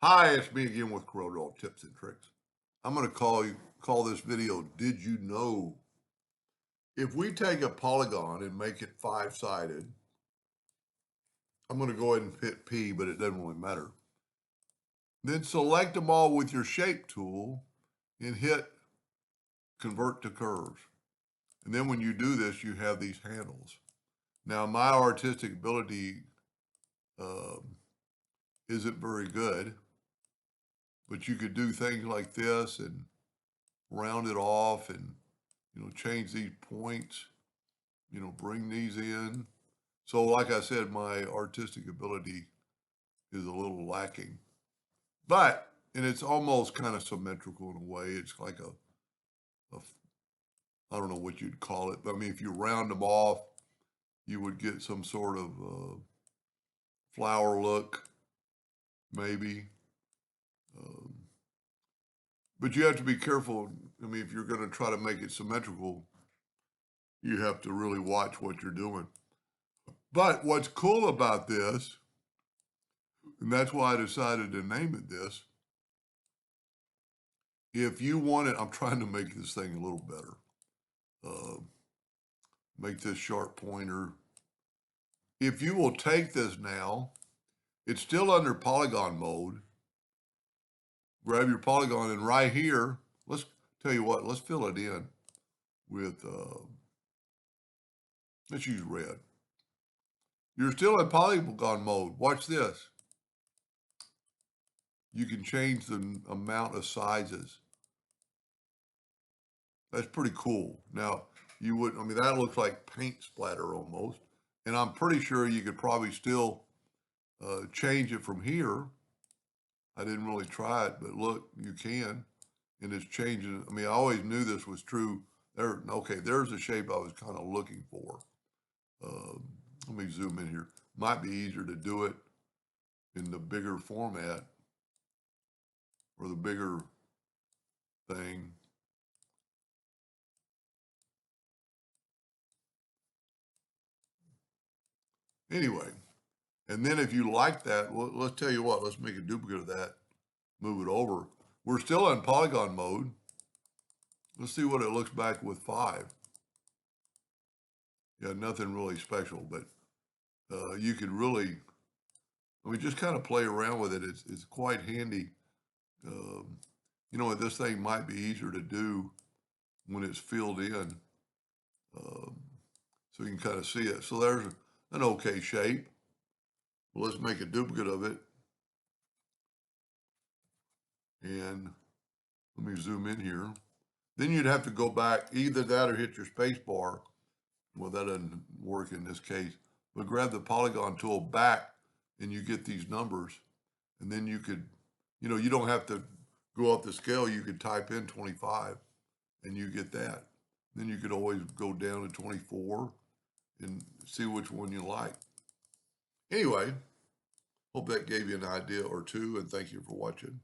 Hi, it's me again with Corel tips and tricks. I'm going to call this video, Did You Know? If we take a polygon and make it five-sided, I'm going to go ahead and hit P, but it doesn't really matter. Then select them all with your shape tool and hit convert to curves. And then when you do this, you have these handles. Now, my artistic ability isn't very good, but you could do things like this and round it off and change these points, bring these in. So like I said, my artistic ability is a little lacking, and it's almost kind of symmetrical in a way. It's like I don't know what you'd call it, but I mean, if you round them off, you would get some sort of flower look, maybe. Um, but you have to be careful. I mean, if you're going to try to make it symmetrical, you have to really watch what you're doing. But what's cool about this, and that's why I decided to name it this, if you want it, I'm trying to make this thing a little better. Make this sharp pointer. If you will take this now, it's still under polygon mode. Grab your polygon, and right here, let's tell you what, let's fill it in with, let's use red. You're still in polygon mode. Watch this. You can change the amount of sizes. That's pretty cool. Now, I mean, that looks like paint splatter almost. And I'm pretty sure you could probably still change it from here. I didn't really try it, but look, you can. And it's changing. I mean, I always knew this was true. Okay, there's the shape I was kind of looking for. Let me zoom in here. Might be easier to do it in the bigger format or the bigger thing. Anyway, and then if you like that, well, let's tell you what, let's make a duplicate of that, move it over. We're still in polygon mode. Let's see what it looks like with 5. Yeah, nothing really special, but you could really, I mean, just kind of play around with it. It's quite handy. You know what, this thing might be easier to do when it's filled in, so you can kind of see it. So there's an okay shape. Well, let's make a duplicate of it. And let me zoom in here. Then you'd have to go back, either that or hit your space bar. Well, that doesn't work in this case, but grab the polygon tool back and you get these numbers. And then you could, you don't have to go up the scale. You could type in 25 and you get that. Then you could always go down to 24 and see which one you like. Anyway, hope that gave you an idea or two, and thank you for watching.